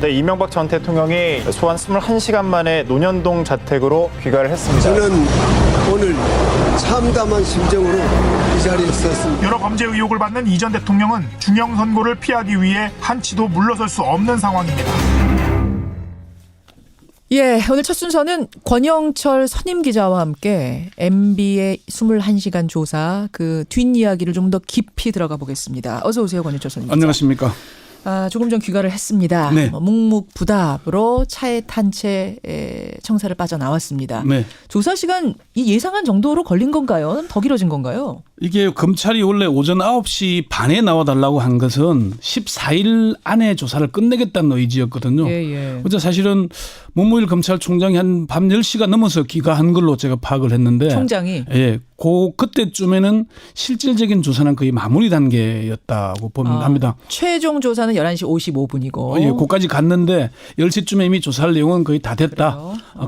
네, 이명박 전 대통령이 소환 21시간 만에 논현동 자택으로 귀가를 했습니다. 저는 오늘 참담한 심정으로 이 자리에 있었습니다. 여러 범죄 의혹을 받는 이 전 대통령은 중형 선고를 피하기 위해 한치도 물러설 수 없는 상황입니다. 예, 오늘 첫 순서는 권영철 선임 기자와 함께 MB의 21시간 조사 그 뒷이야기를 좀 더 깊이 들어가 보겠습니다. 어서 오세요, 권영철 선임 기자. 안녕하십니까. 조금 전 귀가를 했습니다. 네. 묵묵부답으로 차에 탄 채 청사를 빠져나왔습니다. 네. 조사 시간 이 예상한 정도로 걸린 건가요? 더 길어진 건가요? 이게 검찰이 원래 오전 9시 반에 나와달라고 한 것은 14일 안에 조사를 끝내겠다는 의지였거든요. 예. 어제 사실은 문무일 검찰총장이 한 밤 10시가 넘어서 귀가한 걸로 제가 파악을 했는데. 총장이? 예. 그때쯤에는 실질적인 조사는 거의 마무리 단계였다고 합니다. 최종 조사는 11시 55분이고. 예, 거기까지 갔는데 10시쯤에 이미 조사할 내용은 거의 다 됐다.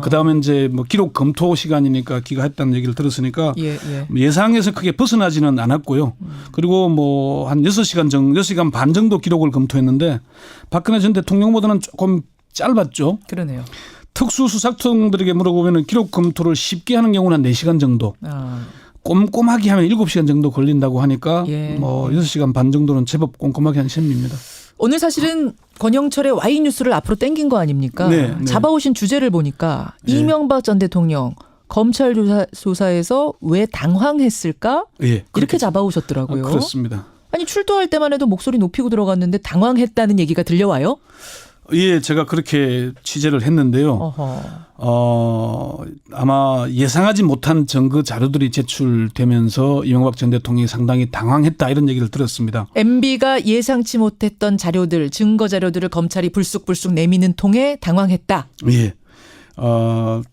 그다음에 이제 뭐 기록 검토 시간이니까 귀가했다는 얘기를 들었으니까 예상에서 크게 벗어나지는 않았고요. 그리고 뭐 한 6시간 반 정도 기록을 검토했는데 박근혜 전 대통령보다는 조금 짧았죠. 그러네요. 특수수사통들에게 물어보면 기록 검토를 쉽게 하는 경우는 한 4시간 정도. 꼼꼼하게 하면 7시간 정도 걸린다고 하니까 뭐 6시간 반 정도는 제법 꼼꼼하게 한 셈입니다. 오늘 사실은 권영철의 Y뉴스를 앞으로 땡긴 거 아닙니까? 네. 잡아오신 주제를 보니까 이명박 전 대통령 검찰 조사에서 왜 당황했을까? 예, 이렇게 잡아오셨더라고요. 그렇습니다. 아니 출두할 때만 해도 목소리 높이고 들어갔는데 당황했다는 얘기가 들려와요? 예, 제가 그렇게 취재를 했는데요. 아마 예상하지 못한 증거 자료들이 제출되면서 이명박 전 대통령이 상당히 당황했다 이런 얘기를 들었습니다. MB가 예상치 못했던 자료들, 증거 자료들을 검찰이 불쑥불쑥 내미는 통에 당황했다. 예.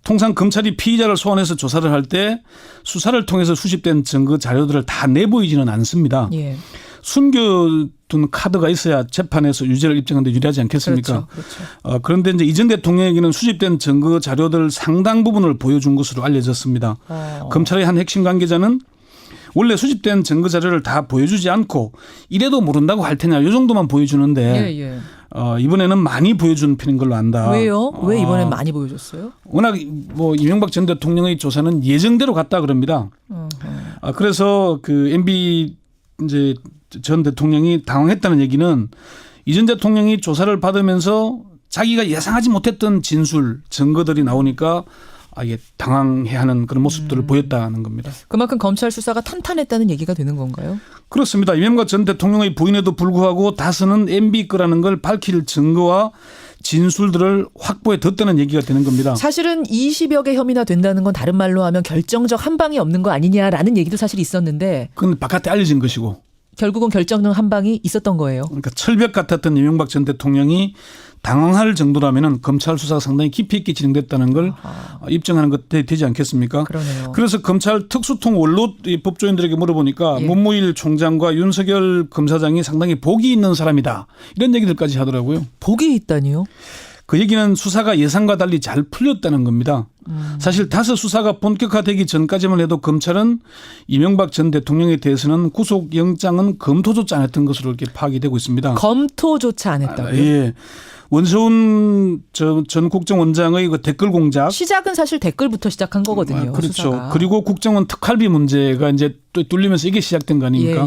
통상 검찰이 피의자를 소환해서 조사를 할 때 수사를 통해서 수집된 증거 자료들을 다 내보이지는 않습니다. 예. 숨겨둔 카드가 있어야 재판에서 유죄를 입증하는 데 유리하지 않겠습니까? 그렇죠. 그런데 이제 이 전 대통령에게는 수집된 증거 자료들 상당 부분을 보여준 것으로 알려졌습니다. 검찰의 한 핵심 관계자는 원래 수집된 증거 자료를 다 보여주지 않고 이래도 모른다고 할 테냐 이 정도만 보여주는데 이번에는 많이 보여준 편인 걸로 안다. 왜요? 왜 이번엔 많이 보여줬어요? 워낙 뭐 이명박 전 대통령의 조사는 예정대로 갔다 그럽니다. 그래서 그 MB 이제 전 대통령이 당황했다는 얘기는 이 전 대통령이 조사를 받으면서 자기가 예상하지 못했던 진술 증거들이 나오니까 이게 당황해하는 그런 모습들을 보였다는 겁니다. 그만큼 검찰 수사가 탄탄했다는 얘기가 되는 건가요? 그렇습니다. 이명박 전 대통령의 부인에도 불구하고 다스는 MB 거라는 걸 밝힐 증거와 진술들을 확보해 뒀다는 얘기가 되는 겁니다. 사실은 20여 개 혐의나 된다는 건 다른 말로 하면 결정적 한 방이 없는 거 아니냐라는 얘기도 사실 있었는데 그건 바깥에 알려진 것이고 결국은 결정적 한 방이 있었던 거예요. 그러니까 철벽 같았던 이명박 전 대통령이 당황할 정도라면 검찰 수사가 상당히 깊이 있게 진행됐다는 걸 입증하는 것 되지 않겠습니까? 그러네요. 그래서 검찰 특수통 원로 법조인들에게 물어보니까 문무일 총장과 윤석열 검사장이 상당히 복이 있는 사람이다. 이런 얘기들까지 하더라고요. 복이 있다니요? 그 얘기는 수사가 예상과 달리 잘 풀렸다는 겁니다. 사실 다스 수사가 본격화되기 전까지만 해도 검찰은 이명박 전 대통령에 대해서는 구속영장은 검토조차 안 했던 것으로 이렇게 파악이 되고 있습니다. 검토조차 안 했다고요? 예. 원세훈 전 국정원장의 그 댓글 공작. 시작은 사실 댓글부터 시작한 거거든요. 그렇죠. 수사가. 그리고 국정원 특활비 문제가 이제 또 뚫리면서 이게 시작된 거 아닙니까?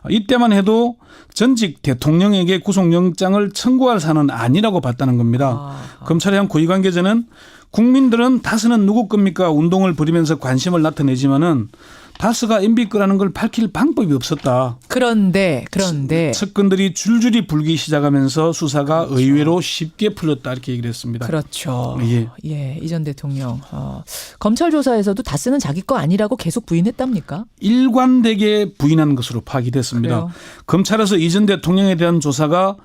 이때만 해도 전직 대통령에게 구속영장을 청구할 사안은 아니라고 봤다는 겁니다. 검찰의 한 고위 관계자는 국민들은 다스는 누구 겁니까? 운동을 벌이면서 관심을 나타내지만은 다스가 MB 거라는 걸 밝힐 방법이 없었다. 그런데 측근들이 줄줄이 불기 시작하면서 수사가 의외로 쉽게 풀렸다 이렇게 얘기를 했습니다. 그렇죠. 예, 이 전 대통령 검찰 조사에서도 다스는 자기 거 아니라고 계속 부인했답니까? 일관되게 부인한 것으로 파악이 됐습니다. 그래요? 검찰에서 이 전 대통령에 대한 조사가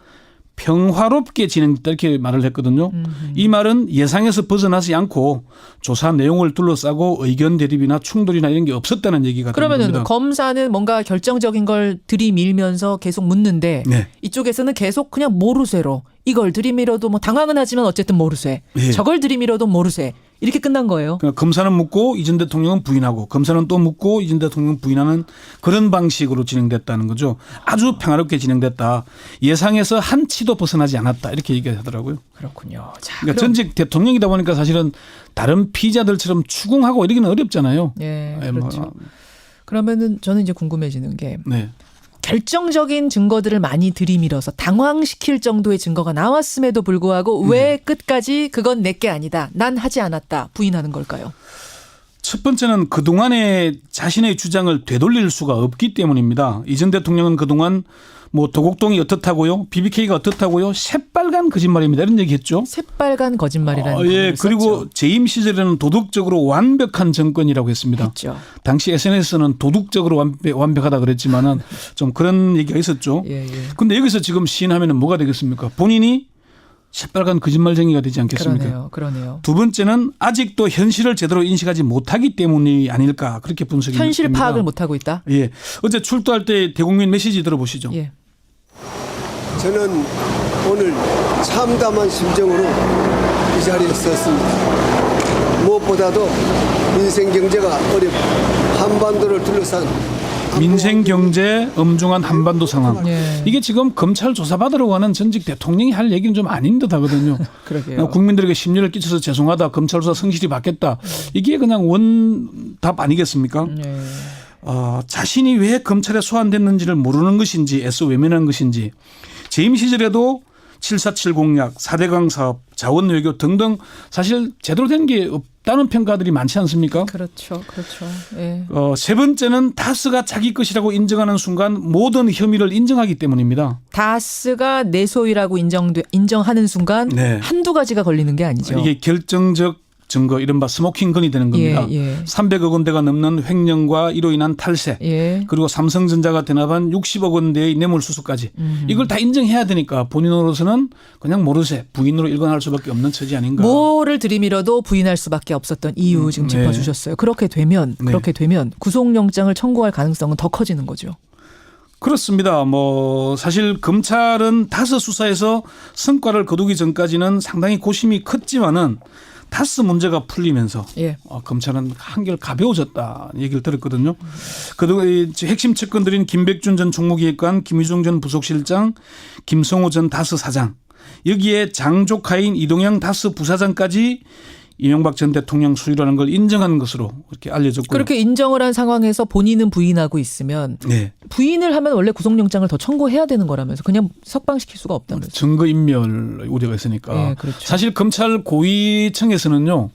평화롭게 진행됐다 이렇게 말을 했거든요. 이 말은 예상에서 벗어나지 않고 조사 내용을 둘러싸고 의견 대립이나 충돌이나 이런 게 없었다는 얘기가 되는 겁니다. 그러면 검사는 뭔가 결정적인 걸 들이밀면서 계속 묻는데 이쪽에서는 계속 그냥 모르쇠로 이걸 들이밀어도 뭐 당황은 하지만 어쨌든 모르쇠. 저걸 들이밀어도 모르쇠. 이렇게 끝난 거예요. 그러니까 검사는 묻고 이 전 대통령은 부인하고 검사는 또 묻고 이 전 대통령은 부인하는 그런 방식으로 진행됐다는 거죠. 아주 평화롭게 진행됐다. 예상에서 한치도 벗어나지 않았다. 이렇게 얘기하더라고요. 그렇군요. 자, 그러니까 전직 대통령이다 보니까 사실은 다른 피의자들처럼 추궁하고 이러기는 어렵잖아요. 예, 예, 그렇죠. 그러면은 저는 이제 궁금해지는 게 네. 결정적인 증거들을 많이 들이밀어서 당황시킬 정도의 증거가 나왔음에도 불구하고 왜 끝까지 그건 내게 아니다. 난 하지 않았다. 부인하는 걸까요? 첫 번째는 그동안의 자신의 주장을 되돌릴 수가 없기 때문입니다. 이 전 대통령은 그동안 뭐 도곡동이 어떻다고요? BBK가 어떻다고요? 새빨간 거짓말입니다. 이런 얘기했죠. 새빨간 거짓말이라는 단어를 예, 그리고 썼죠. 재임 시절에는 도덕적으로 완벽한 정권이라고 했습니다. 했죠. 당시 SNS는 도덕적으로 완벽하다 그랬지만은 좀 그런 얘기가 있었죠. 예, 예. 근데 여기서 지금 시인하면은 뭐가 되겠습니까? 본인이 새빨간 거짓말쟁이가 되지 않겠습니까? 그러네요. 두 번째는 아직도 현실을 제대로 인식하지 못하기 때문이 아닐까 그렇게 분석이 현실 됩니다. 파악을 못하고 있다. 예, 어제 출두할 때 대국민 메시지 들어보시죠. 예. 저는 오늘 참담한 심정으로 이 자리에 섰습니다. 무엇보다도 민생 경제가 어렵고 한반도를 둘러싼 민생 경제 엄중한 한반도 상황. 예. 이게 지금 검찰 조사받으러 가는 전직 대통령이 할 얘기는 좀 아닌 듯 하거든요. 그러게요. 국민들에게 심려를 끼쳐서 죄송하다. 검찰 조사 성실히 받겠다. 이게 그냥 원답 아니겠습니까? 예. 자신이 왜 검찰에 소환됐는지를 모르는 것인지 애써 외면한 것인지 재임 시절에도 747 공약, 4대강 사업, 자원 외교 등등 사실 제대로 된 게 없다는 평가들이 많지 않습니까? 그렇죠. 그렇죠. 예. 세 번째는 다스가 자기 것이라고 인정하는 순간 모든 혐의를 인정하기 때문입니다. 다스가 내 소유라고 인정하는 순간 네. 한두 가지가 걸리는 게 아니죠. 이게 결정적 증거 이른바 스모킹건이 되는 겁니다. 예, 예. 300억 원대가 넘는 횡령과 이로 인한 탈세 예. 그리고 삼성전자가 대납한 60억 원대의 뇌물수수까지 이걸 다 인정해야 되니까 본인으로서는 그냥 모르쇠 부인으로 일관할 수밖에 없는 처지 아닌가. 뭐를 들이밀어도 부인할 수밖에 없었던 이유 지금 네. 짚어주셨어요. 그렇게 되면 구속영장을 청구할 가능성은 더 커지는 거죠. 그렇습니다. 뭐 사실 검찰은 다스 수사에서 성과를 거두기 전까지는 상당히 고심이 컸지만은 다스 문제가 풀리면서 예. 검찰은 한결 가벼워졌다 얘기를 들었거든요. 그동안 핵심 측근들인 김백준 전 총무기획관, 김유중 전 부속실장, 김성호 전 다스 사장 여기에 장조카인 이동영 다스 부사장까지 이명박 전 대통령 소유라는 걸 인정한 것으로 이렇게 알려졌고요. 그렇게 인정을 한 상황에서 본인은 부인하고 있으면 네. 부인을 하면 원래 구속영장을 더 청구해야 되는 거라면서 그냥 석방시킬 수가 없다면서요. 증거인멸 우려가 있으니까. 예, 그렇죠. 사실 검찰 고위층에서는요.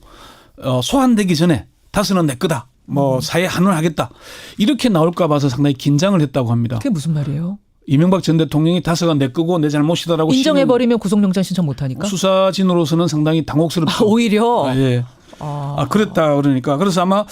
소환되기 전에 다스는 내 거다. 뭐 사회 환원하겠다. 이렇게 나올까 봐서 상당히 긴장을 했다고 합니다. 그게 무슨 말이에요? 이명박 전 대통령이 다스가 내 거고 내 잘못이다라고 인정해버리면 구속영장 신청 못하니까? 수사진으로서는 상당히 당혹스럽죠. 오히려? 예. 그랬다 그러니까. 그래서 아마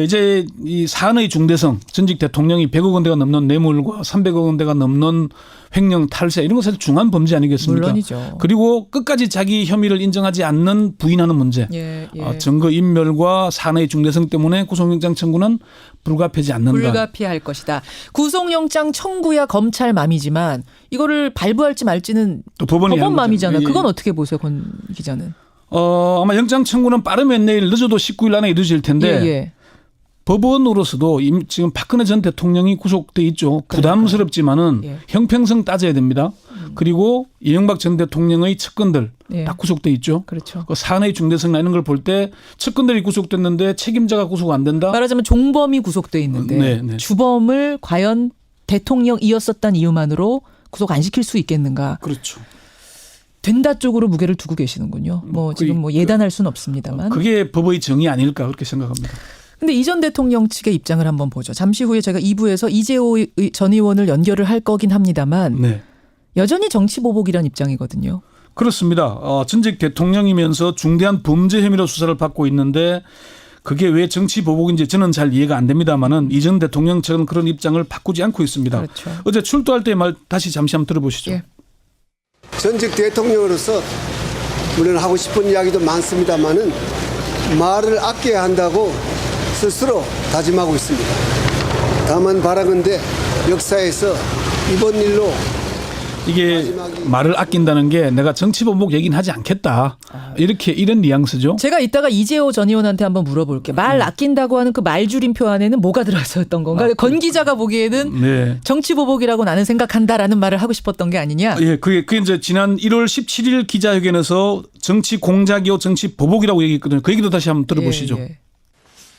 이제 이 사안의 중대성 전직 대통령이 100억 원대가 넘는 뇌물과 300억 원대가 넘는 횡령 탈세 이런 거 사실 중한 범죄 아니겠습니까? 물론이죠. 그리고 끝까지 자기 혐의를 인정하지 않는 부인하는 문제. 예. 증거 인멸과 사안의 중대성 때문에 구속영장 청구는 불가피하지 않는다. 불가피할 것이다. 구속영장 청구야 검찰 맘이지만 이거를 발부할지 말지는 또 법원이 법원 하는 거죠. 맘이잖아요. 예. 그건 어떻게 보세요, 권 기자는? 아마 영장 청구는 빠르면 내일 늦어도 19일 안에 이루어질 텐데 예. 법원으로서도 지금 박근혜 전 대통령이 구속돼 있죠. 부담스럽지만은 예. 형평성 따져야 됩니다. 그리고 이명박 전 대통령의 측근들 예. 다 구속돼 있죠. 그렇죠. 그 사안의 중대성이나 이런 걸 볼 때 측근들이 구속됐는데 책임자가 구속 안 된다. 말하자면 종범이 구속돼 있는데 네. 주범을 과연 대통령이었었다는 이유만으로 구속 안 시킬 수 있겠는가? 그렇죠. 된다 쪽으로 무게를 두고 계시는군요. 뭐 지금 뭐 예단할 수는 없습니다만. 그게 법의 정의 아닐까 그렇게 생각합니다. 근데 이 전 대통령 측의 입장을 한번 보죠. 잠시 후에 제가 2부에서 이재호 전 의원을 연결을 할 거긴 합니다만 네. 여전히 정치 보복이란 입장이거든요. 그렇습니다. 전직 대통령이면서 중대한 범죄 혐의로 수사를 받고 있는데 그게 왜 정치 보복인지 저는 잘 이해가 안 됩니다만은 이 전 대통령 측은 그런 입장을 바꾸지 않고 있습니다. 그렇죠. 어제 출두할 때 말 다시 잠시 한번 들어보시죠. 예. 전직 대통령으로서 물론 하고 싶은 이야기도 많습니다만은 말을 아껴야 한다고 스스로 다짐하고 있습니다. 다만 바라건대 역사에서 이번 일로 이게 말을 아낀다는 게 내가 정치 보복 얘기는 하지 않겠다. 이런 뉘앙스죠. 제가 이따가 이재호 전 의원한테 한번 물어볼게요. 말 아낀다고 하는 그 말줄임표 안에는 뭐가 들어있었던 건가? 건 기자가 보기에는 네. 정치 보복이라고 나는 생각한다라는 말을 하고 싶었던 게 아니냐? 예, 그게 이제 지난 1월 17일 기자회견에서 정치 공작이요, 정치 보복이라고 얘기했거든요. 그 얘기도 다시 한번 들어보시죠. 예, 예.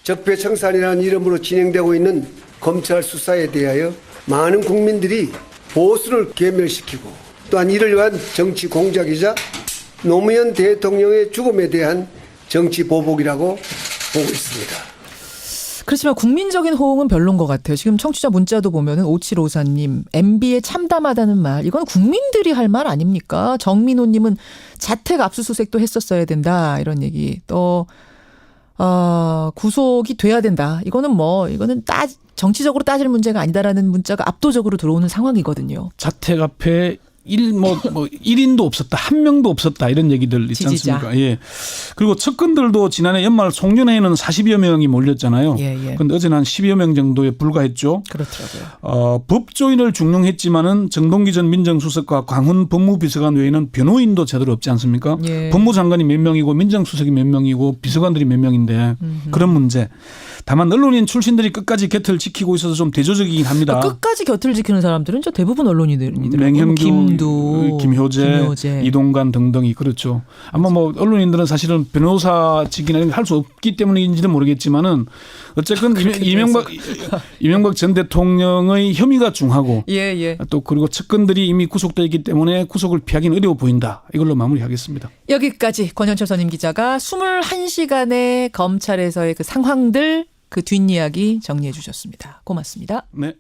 적폐청산이라는 이름으로 진행되고 있는 검찰 수사에 대하여 많은 국민들이 보수를 괴멸시키고 또한 이를 위한 정치 공작이자 노무현 대통령의 죽음에 대한 정치 보복이라고 보고 있습니다. 그렇지만 국민적인 호응은 별론 것 같아요. 지금 청취자 문자도 보면은 5754님 MB에 참담하다는 말 이건 국민들이 할 말 아닙니까? 정민호님은 자택 압수수색도 했었어야 된다 이런 얘기 또 구속이 돼야 된다. 이거는 정치적으로 따질 문제가 아니다라는 문자가 압도적으로 들어오는 상황이거든요. 자택 앞에 1인도 없었다. 한 명도 없었다. 이런 얘기들 있지 지지자. 않습니까? 예. 그리고 측근들도 지난해 연말 송년회에는 40여 명이 몰렸잖아요. 예. 그런데 어제는 한 10여 명 정도에 불과했죠. 그렇더라고요. 법조인을 중용했지만은 정동기 전 민정수석과 광훈 법무비서관 외에는 변호인도 제대로 없지 않습니까? 예. 법무장관이 몇 명이고 민정수석이 몇 명이고 비서관들이 몇 명인데 그런 문제. 다만 언론인 출신들이 끝까지 곁을 지키고 있어서 좀 대조적이긴 합니다. 끝까지 곁을 지키는 사람들은 저 대부분 언론인들이더라고요. 맹현규, 김도, 김효재, 이동관 등등이 그렇죠. 아마 언론인들은 사실은 변호사직이나 이런 거 할 수 없기 때문인지는 모르겠지만은 어쨌든 이명박 전 대통령의 혐의가 중하고 또 그리고 측근들이 이미 구속되어 있기 때문에 구속을 피하기는 어려워 보인다. 이걸로 마무리하겠습니다. 여기까지 권현철 선임 기자가 21시간의 검찰에서의 그 상황들 그 뒷이야기 정리해 주셨습니다. 고맙습니다. 네.